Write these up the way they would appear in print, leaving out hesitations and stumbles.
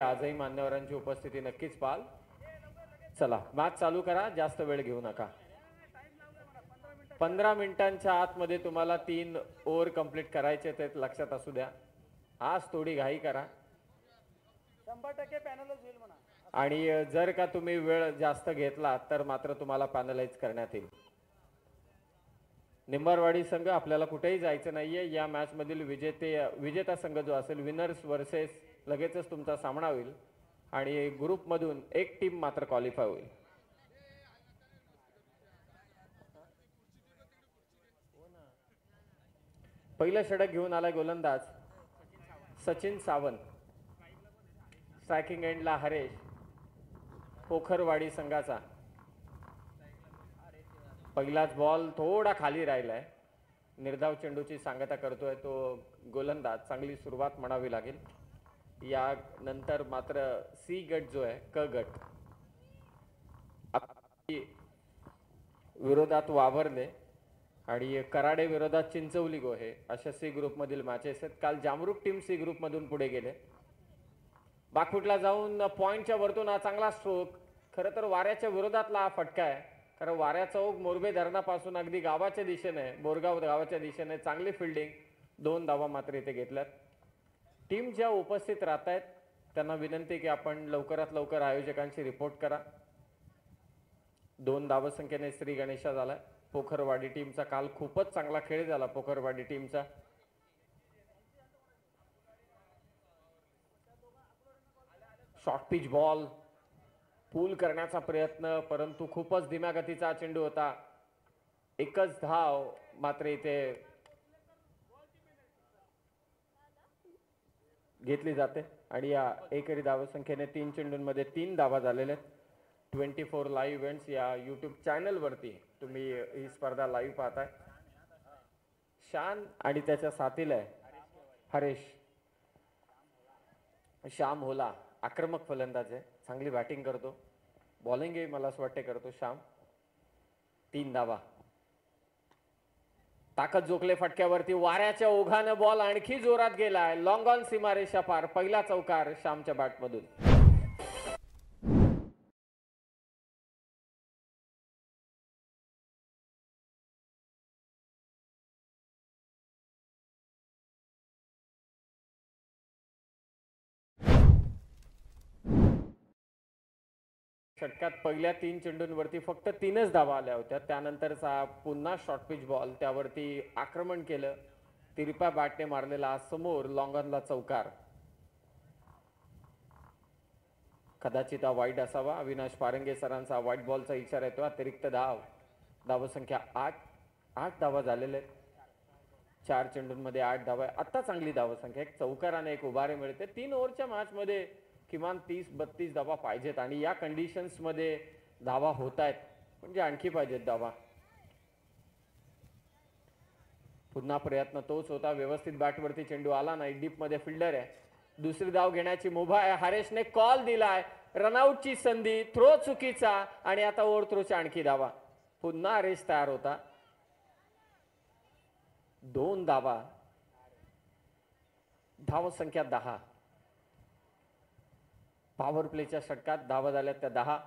आजही मान्यवरांची उपस्थिती नक्कीच पाल. चला मॅच चालू करा, जास्त वेळ घेऊ नका. 15 मिनिटांच्या आतमध्ये तुम्हाला 3 ओव्हर कंप्लीट करायचे ते लक्षात असू द्या. आज थोडी घाई करा 100% पॅनलच होईल म्हणा. आणि जर का तुम्ही वेळ जास्त घेतला तर मात्र तुम्हाला पॅनलाइज करण्यात येईल. निंबारवाडी संघ आपल्याला कुठेही जायचं नाहीये. या मॅच मधील विजेता संघ जो असेल विनर्स वर्सेस लगेचच तुमचा सामना होईल आणि ग्रुप मधून एक टीम मात्र क्वालिफाय होईल. पहिलं षटक घेऊन आला गोलंदाज सचिन सावंत. स्ट्रायकिंग एंडला हरेश पोखरवाडी संघाचा. पहिलाच बॉल थोडा खाली राहिलाय. निर्धाव चेंडूची सांगता करतोय तो गोलंदाज. चांगली सुरुवात म्हणावी लागेल. या नंतर मात्र सी गट जो आहे क गट विरोधात वावरले आणि कराडे विरोधात चिंचवली गोहे अशा सी ग्रुप मधील मॅचेस आहेत. काल जामरुक टीम सी ग्रुप मधून पुढे गेले. बाकफुटला जाऊन पॉइंटच्या वरतून हा चांगला स्ट्रोक. खरं तर वाऱ्याच्या विरोधातला हा फटका आहे. कारण वाऱ्याचा ओघ मोरबे धरणापासून अगदी गावाच्या दिशेने बोरगाव गावाच्या दिशेने चांगली फिल्डिंग. 2 धावा मात्र इथे घेतल्यात. टीम ज्या उपस्थित राहत आहेत त्यांना विनंती की आपण लवकरात लवकर आयोजकांशी रिपोर्ट करा. 2 धावसंख्येने श्री गणेशा झाला. पोखरवाडी टीमचा काल खूपच चांगला खेळ झाला. पोखरवाडी टीमचा शॉर्ट पिच बॉल पूल करण्याचा प्रयत्न, परंतु खूपच धीम्या गतीचा चेंडू होता. एकच धाव मात्र इथे घेतली जाते आणि या एकरी धावसंख्येने 3 चेंडूंमध्ये 3 धावा झालेल्या आहेत. 24 लाईव्ह इव्हेंट्स या यूट्यूब चॅनलवरती तुम्ही ही स्पर्धा लाईव्ह पाहताय. शान आणि त्याच्या साथीला आहे हरेश. श्याम होला आक्रमक फलंदाज आहे. चांगली बॅटिंग करतो. बॉलिंगही मला असं वाटते करतो श्याम. 3 धावा. ताकद जोखले फटक्यावरती. वाऱ्याच्या ओघानं बॉल आणखी जोरात गेलाय. लॉंग ऑन सीमारेषा पार. पहिला चौकार श्यामच्या बॅटमधून. षटकात पहिल्या 3 चेंडूंवरती फक्त 3च धावा आल्या होत्या. त्यानंतरचा पुन्हा शॉर्ट पिच बॉल त्यावरती आक्रमण केलं. तिरप्या बॅटने मारलेला समोर लॉंगॉनला चौकार. कदाचित हा वाईट असावा. अविनाश पारंगे सरांचा व्हाईट बॉलचा इशारा येतो. अतिरिक्त धाव. धावसंख्या 8 धावा झालेल्या आहेत. 4 चेंडूंमध्ये 8 धावा. आता चांगली धावसंख्या. एक चौकार आणि एक उभारे मिळते. 3 ओव्हरच्या मॅच मध्ये किमान 30-32 धावा पाहिजेत आणि या कंडिशन्स मध्ये धावा होत आहेत म्हणजे आणखी पाहिजेत धावा. पुन्हा प्रयत्न तोच होता. व्यवस्थित बॅटवरती चेंडू आला नाही. डीप मध्ये फिल्डर आहे. दुसरी धाव घेण्याची मुभा आहे. हरेशने कॉल दिलाय. रनआउटची संधी. थ्रो चुकीचा आणि आता ओव्हर थ्रोच्या आणखी धावा. पुन्हा हरेश तयार होता. 2 धावा. धावसंख्या 10. पॉवर प्लेच्या षटकात धावा झाल्या त्या 10.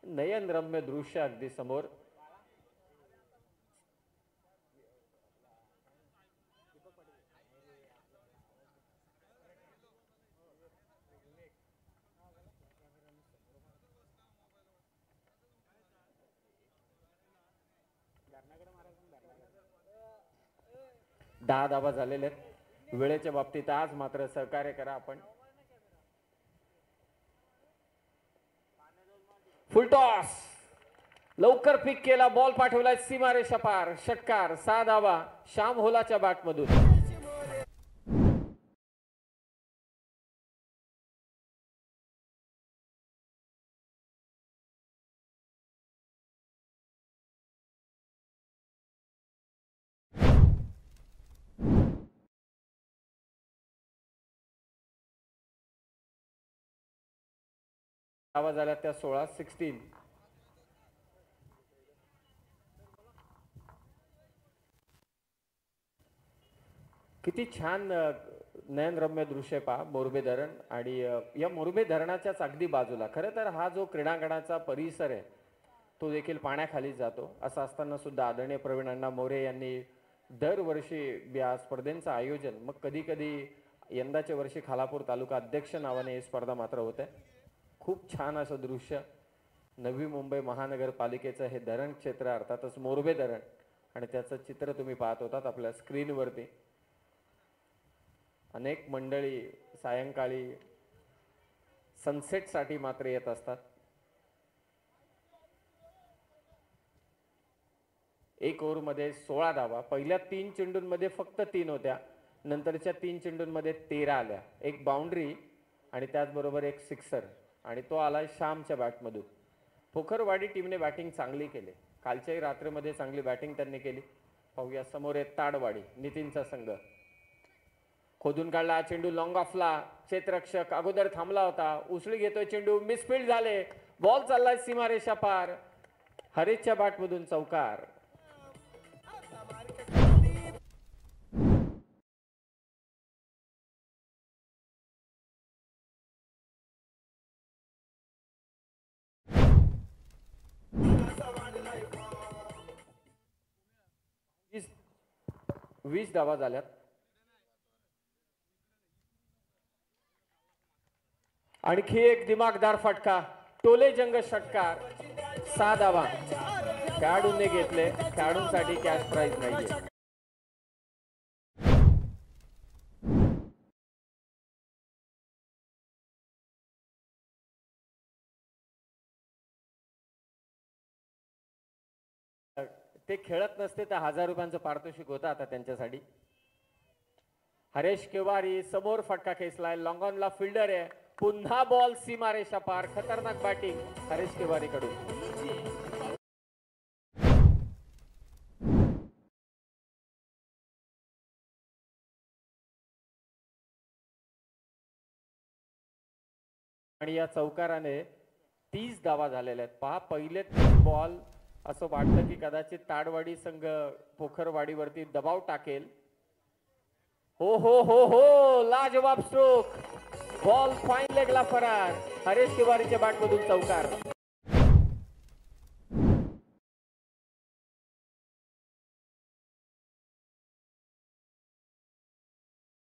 नयनरम्य दृश्य अगदी समोर. दहा धावा झालेल्या आहेत. वेळेच्या बाबतीत आज मात्र सहकार्य करा आपण. फुलटॉस लवकर पिक केला. बॉल पाठवलाय सीमारेषा पार. षटकार. 6 धावा श्याम होलाच्या बॅटमधून. धावा झाल्या त्या 16. किती छान नयनरम्य दृश्य पहा मोरबे धरण आणि या मोरबे धरणाच्याच अगदी बाजूला खरं तर हा जो क्रीडांगणाचा परिसर आहे तो देखील पाण्याखाली जातो. असं असताना सुद्धा आदरणीय प्रवीण अण्णा मोरे यांनी दरवर्षी या स्पर्धेंचं आयोजन मग कधी कधी यंदाच्या वर्षी खालापूर तालुका अध्यक्ष नावाने ही स्पर्धा मात्र होते. खूप छान असं दृश्य नवी मुंबई महानगरपालिकेचं हे धरण क्षेत्र अर्थातच मोरबे धरण आणि त्याचं चित्र तुम्ही पाहत होतात आपल्या स्क्रीनवरती. अनेक मंडळी सायंकाळी सनसेटसाठी मात्र येत असतात. एक ओव्हरमध्ये 16 धावा. पहिल्या 3 चेंडूंमध्ये फक्त 3 होत्या. नंतरच्या 3 चेंडूंमध्ये 13 आल्या. एक बाउंड्री आणि त्याचबरोबर एक सिक्सर आणि तो आलाय श्यामच्या बॅटमधून. पोखरवाडी टीमने बॅटिंग चांगली केली. कालच्याही रात्रीमध्ये चांगली बॅटिंग त्यांनी केली. पाहूया समोर आहे ताडवाडी नितीनचा संघ. खोदून काढला चेंडू लॉंग ऑफला. क्षेत्ररक्षक अगोदर थांबला होता. उसळी घेतोय चेंडू. मिसफील्ड झाले. बॉल चाललाय सीमारेषा पार. हरीशच्या बॅटमधून चौकार. वीस धावा झाल्यात. आणखी एक दिमागदार फटका. टोले जंग षटकार. 6 धावा खेळाडूंनी घेतले. खेळाडूंसाठी कॅश प्राइज नाहीये. ते खेळत नसते तर 1000 रुपयांचं पारितोषिक होतं आता त्यांच्यासाठी. हरेश केवारी समोर फटका खेचलाय. लॉंग ऑनला फिल्डर आहे. पुन्हा बॉल सीमारेषा पार. खतरनाक बॅटिंग हरेश केवारी कडून. आणि या चौकाराने 30 धावा झालेल्या आहेत. पहा पहिले 3 बॉल असं वाटलं की कदाचित ताडवाडी संघ पोखरवाडीवरती दबाव टाकेल. हो हो हो हो लाजवाब स्ट्रोक. बॉल फाईन लेगला फरार. हरेश तिवारीच्या बॅटमधून चौकार.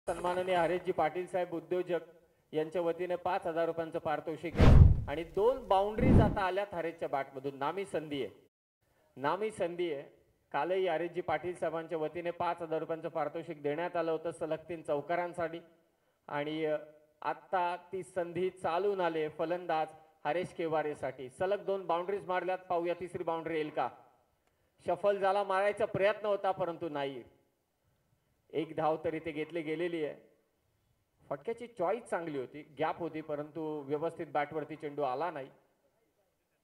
सन्माननीय हरेशजी पाटील साहेब उद्योजक यांच्या वतीने 5000 रुपयांचं पारितोषिक आहे आणि 2 बाउंड्रीज आता आल्यात हरेशच्या बॅटमधून. नामी संधी आहे. नामी संधी आहे. कालही हरेशजी पाटील साहेबांच्या वतीने 5000 रुपयांचं पारितोषिक देण्यात आलं होतं सलग 3 चौकारांसाठी आणि आता ती संधी चालून आले फलंदाज हरेश केवारेसाठी. सलग 2 बाउंड्रीज मारल्यात. पाहूया तिसरी बाउंड्री येईल का. शफल झाला. मारायचा प्रयत्न होता परंतु नाही. एक धाव तरी ते घेतली गेलेली आहे. फटक्याची चॉईस चांगली होती. गॅप होती परंतु व्यवस्थित बॅटवरती चेंडू आला नाही.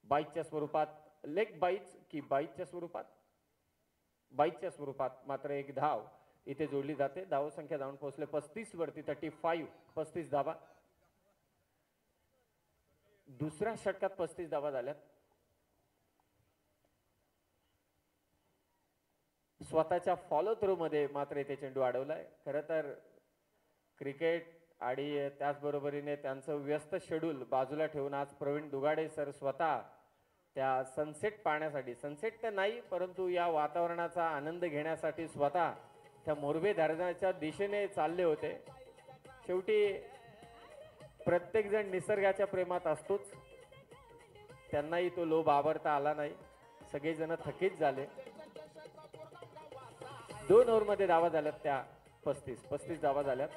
बाईकच्या स्वरूपात लेग बाईच की बाईकच्या स्वरूपात बाईकच्या स्वरूपात मात्र एक धाव इथे जोडली जाते. धाव संख्या जाऊन पोहोचले 35 वरती. 35 35 धावा. दुसऱ्या षटकात 35 धावा झाल्यात. स्वतःच्या फॉलो थ्रू मध्ये मात्र इथे चेंडू अडवलाय. खरं तर क्रिकेट आणि त्याचबरोबरीने त्यांचं व्यस्त शेड्यूल बाजूला ठेवून आज प्रवीण दुगाडे सर स्वतः त्या सनसेट पाहण्यासाठी, सनसेट तर नाही परंतु या वातावरणाचा आनंद घेण्यासाठी स्वतः त्या मोरबे धरणाच्या दिशेने चालले होते. शेवटी प्रत्येक जण निसर्गाच्या प्रेमात असतोच. त्यांनाही तो लोभ आवरता आला नाही. सगळेजण थकीत झाले. 2 ओव्हरमध्ये धावा झाल्यात त्या 35 धावा झाल्यात.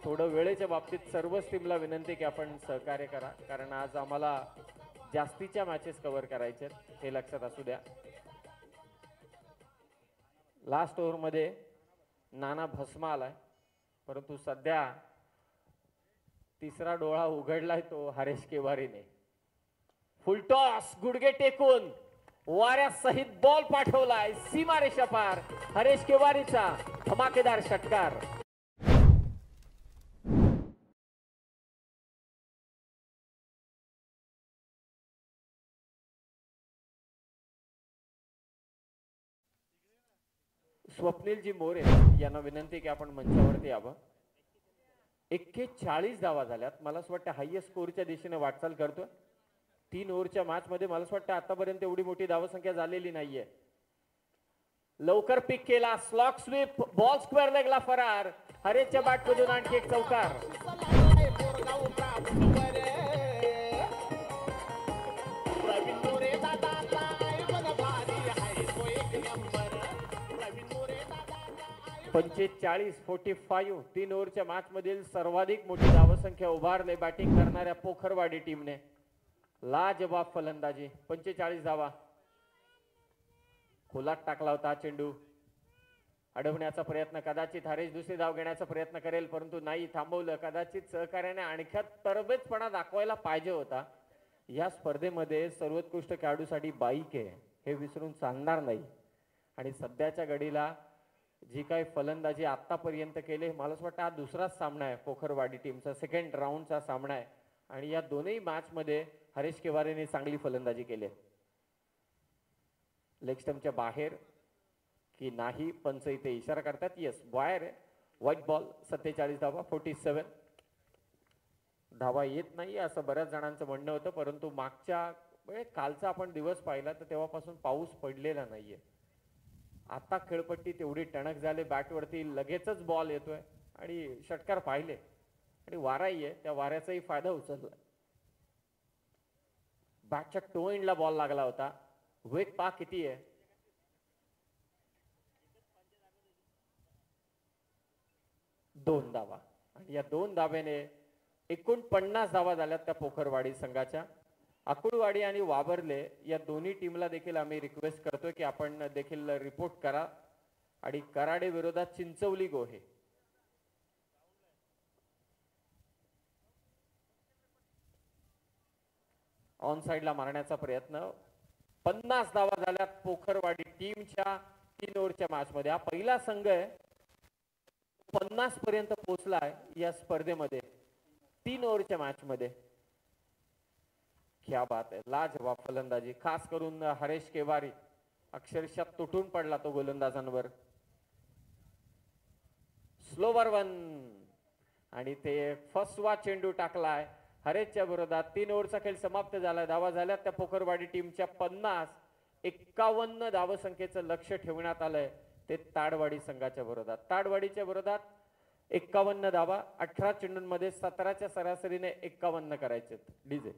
थोडं वेळेच्या बाबतीत सर्वच टीमला विनंती की आपण सहकार्य करा कारण आज आम्हाला जास्तीच्या मॅचेस कव्हर करायचे हे लक्षात असू द्या. लास्ट ओव्हरमध्ये नाना भस्मा आलाय परंतु सध्या तिसरा डोळा उघडलाय तो हरेश केवारीने. फुल टॉस गुडघे टेकून वाऱ्यासहित बॉल पाठवलाय सीमारेषा पार. हरेश केवारीचा धमाकेदार षटकार. स्वप्नीलजी मोरे यांना विनंती की आपण मंचावरती यावं. 41 धावा झाल्यात. मला असं वाटतं हायएस्ट स्कोरच्या दिशेने वाटचाल करतोय. 3 ओव्हरच्या मॅच मध्ये मला असं वाटतं आतापर्यंत एवढी मोठी धावसंख्या झालेली नाहीये. लवकर पिक केला, स्लॉक स्वीप, बॉल स्क्वेअर लेगला फरार. हरेशच्या बॅट मधून आणखी एक चौकार. पंचेचाळीस 45. 3 ओव्हरच्या मॅच मधील सर्वाधिक मोठी धावसंख्या उभारले बॅटिंग करणाऱ्या पोखरवाडी टीमने. लाजवाब फलंदाजी. 45 धावा. खोलात टाकला होता चेंडू. अडवण्याचा प्रयत्न, कदाचित हरेश दुसरी धाव घेण्याचा प्रयत्न करेल परंतु नाही, थांबवलं. कदाचित सहकार्याने आणखी तरबेजपणा दाखवायला पाहिजे होता. या स्पर्धेमध्ये सर्वोत्कृष्ट खेळाडूसाठी बाईक आहे हे विसरून चालणार नाही. आणि सध्याच्या घडीला जी काही फलंदाजी आतापर्यंत केले, मला असं वाटतं हा दुसराच सामना आहे पोखरवाडी टीमचा, सेकंड राऊंडचा सामना आहे. आणि या दोन्ही मॅच मध्ये हरेश केवारेने चांगली फलंदाजी केली. लेग स्टंपच्या बाहेर की नाही, पंच इथे इशारा करतात. येस, बाहेर आहे. White ball. 47 धावा. 47 धावा येत नाही असं बऱ्याच जणांचं म्हणणं होतं, परंतु मागच्या कालचा आपण दिवस पाहिला तर तेव्हापासून पाऊस पडलेला नाहीये. आता खेळपट्टी तेवढी टणक झाले, बॅटवरती लगेचच बॉल येतोय आणि षटकार पाहिले आणि वाराही आहे, त्या वाऱ्याचाही फायदा उचलला. बॅटच्या टो एंडला बॉल लागला होता. वेग पा किती आहे, 2 धावा. आणि या 2 धाब्याने एकूण 50 धावा झाल्यात त्या पोखरवाडी संघाच्या. आकुडवाडी आणि वाबर्ले या दोन्ही टीमला देखील आम्ही रिक्वेस्ट करतोय की आपण देखील रिपोर्ट करा. आणि कराडे विरोधात चिंचवली गोहे. ऑन साइडला मारण्याचा प्रयत्न. 50 धावा झाल्यात पोखरवाडी टीमच्या 3 ओव्हरच्या मॅच मध्ये. हा पहिला संघ आहे 50 पर्यंत पोहोचलाय या स्पर्धेमध्ये 3 ओव्हरच्या मॅच मध्ये. क्या बात आहे. लाजवाब फलंदाजी, खास करून हरेश केवारी अक्षरशः तुटून पडला तो गोलंदाजांवर. स्लोवर 1 आणि ते फसवा चेंडू टाकलाय हरेशच्या विरोधात. 3 ओव्हरचा खेळ समाप्त झाला. धावा झाल्या त्या पोखरवाडी टीमच्या 50. 51 धावसंख्येचं लक्ष ठेवण्यात आलंय ते ताडवाडी संघाच्या विरोधात. ताडवाडीच्या विरोधात 51 धावा. 18 चेंडूंमध्ये 17च्या सरासरीने 51 करायचे. डीजे